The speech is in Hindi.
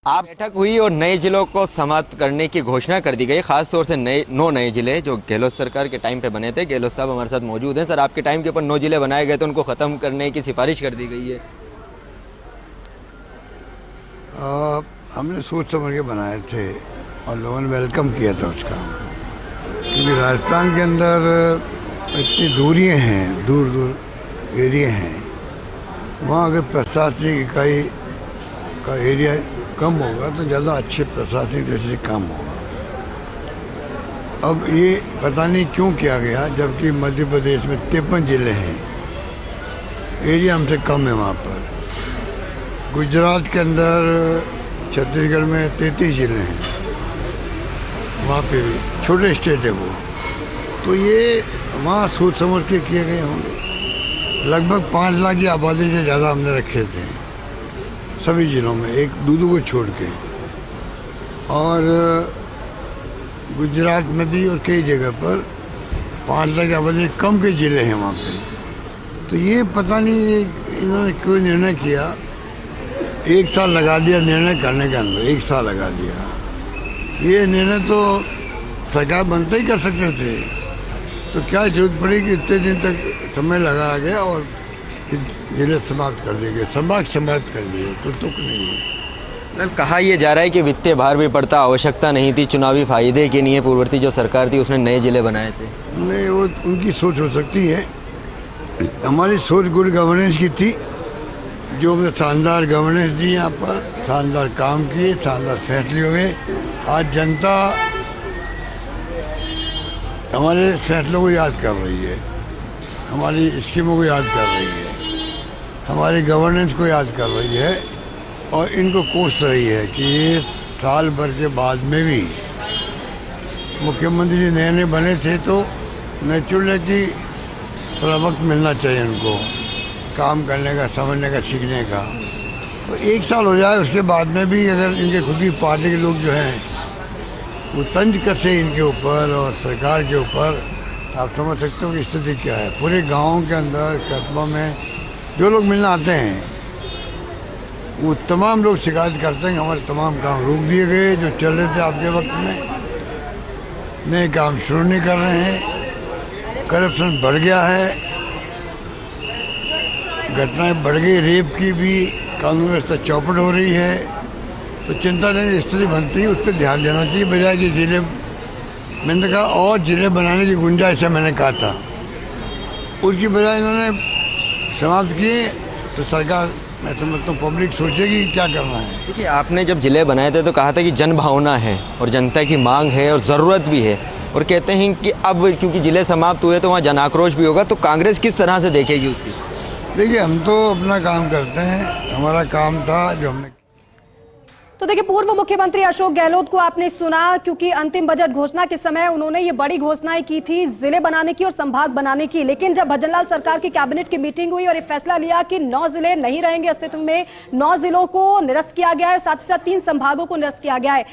आप बैठक हुई और नए जिलों को समाप्त करने की घोषणा कर दी गई, खासतौर से नौ नए जिले जो गहलोत सरकार के टाइम पे बने थे। गहलोत साहब हमारे साथ मौजूद हैं। सर, आपके टाइम के ऊपर 9 जिले बनाए गए थे, उनको ख़त्म करने की सिफारिश कर दी गई है। हमने सोच समझ के बनाए थे और लोगों ने वेलकम किया था उसका, क्योंकि राजस्थान के अंदर इतनी दूरियां हैं, दूर दूर एरिया हैं, वहाँ अगर प्रशासनिक इकाई का एरिया कम होगा तो ज़्यादा अच्छे प्रशासनिक दृष्टि से काम होगा। अब ये पता नहीं क्यों किया गया, जबकि मध्य प्रदेश में 53 जिले हैं, एरिया हमसे कम है वहाँ पर। गुजरात के अंदर, छत्तीसगढ़ में 33 जिले हैं, वहाँ पे भी छोटे स्टेट है वो, तो ये वहाँ सोच समझ के किए गए होंगे। लगभग 5 लाख की आबादी से ज़्यादा हमने रखे थे सभी जिलों में, एक दूधू को छोड़ के, और गुजरात में भी और कई जगह पर 5 लाख की आबादी कम के जिले हैं वहाँ पे। तो ये पता नहीं इन्होंने क्यों निर्णय किया, 1 साल लगा दिया निर्णय करने के अंदर, 1 साल लगा दिया। ये निर्णय तो सरकार बनते ही कर सकते थे, तो क्या जरूरत पड़ी कि इतने दिन तक समय लगाया गया और जिले समाप्त कर दिए गए, समाप्त कर दिए, कोई तुक नहीं है। कहा यह जा रहा है कि वित्तीय भार भी पड़ता, आवश्यकता नहीं थी, चुनावी फायदे के लिए पूर्ववर्ती जो सरकार थी उसने नए जिले बनाए थे। नहीं, वो उनकी सोच हो सकती है। हमारी सोच गुड गवर्नेंस की थी, जो हमने शानदार गवर्नेंस दी, यहाँ पर शानदार काम किए, शानदार फैसले हुए। आज जनता हमारे फैसलों को याद कर रही है, हमारी स्कीमों को याद कर रही है, हमारी गवर्नेंस को याद कर रही है, और इनको कोस रही है कि ये साल भर के बाद में भी मुख्यमंत्री जी नए नए बने थे, तो नेचुरलिटी थोड़ा वक्त मिलना चाहिए उनको काम करने का, समझने का, सीखने का। तो 1 साल हो जाए, उसके बाद में भी अगर इनके खुद की पार्टी के लोग जो हैं वो तंज कसे इनके ऊपर और सरकार के ऊपर, आप समझ सकते हो कि स्थिति क्या है। पूरे गाँव के अंदर, कस्बों में जो लोग मिलने आते हैं वो तमाम लोग शिकायत करते हैं कि हमारे तमाम काम रोक दिए गए जो चल रहे थे आपके वक्त में, नए काम शुरू नहीं कर रहे हैं, करप्शन बढ़ गया है, घटनाएं बढ़ गई, रेप की भी कानून व्यवस्था चौपट हो रही है। तो चिंताजनक स्थिति बनती है, उस पर ध्यान देना चाहिए, बजाय कि जिले, मैंने कहा और जिले बनाने की गुंजाइश है, मैंने कहा था, उसकी बजाय इन्होंने समाप्त किए। तो सरकार, मैं समझता हूँ, पब्लिक सोचेगी क्या करना है। देखिए, आपने जब जिले बनाए थे तो कहा था कि जन भावना है और जनता की मांग है और ज़रूरत भी है, और कहते हैं कि अब क्योंकि जिले समाप्त हुए तो वहाँ जन आक्रोश भी होगा, तो कांग्रेस किस तरह से देखेगी उस चीज़? देखिए, हम तो अपना काम करते हैं, हमारा काम था जो हमने। तो देखिए, पूर्व मुख्यमंत्री अशोक गहलोत को आपने सुना, क्योंकि अंतिम बजट घोषणा के समय उन्होंने ये बड़ी घोषणाएं की थी जिले बनाने की और संभाग बनाने की, लेकिन जब भजनलाल सरकार की कैबिनेट की मीटिंग हुई और ये फैसला लिया कि 9 जिले नहीं रहेंगे अस्तित्व में, 9 जिलों को निरस्त किया गया है, साथ ही साथ 3 संभागों को निरस्त किया गया है।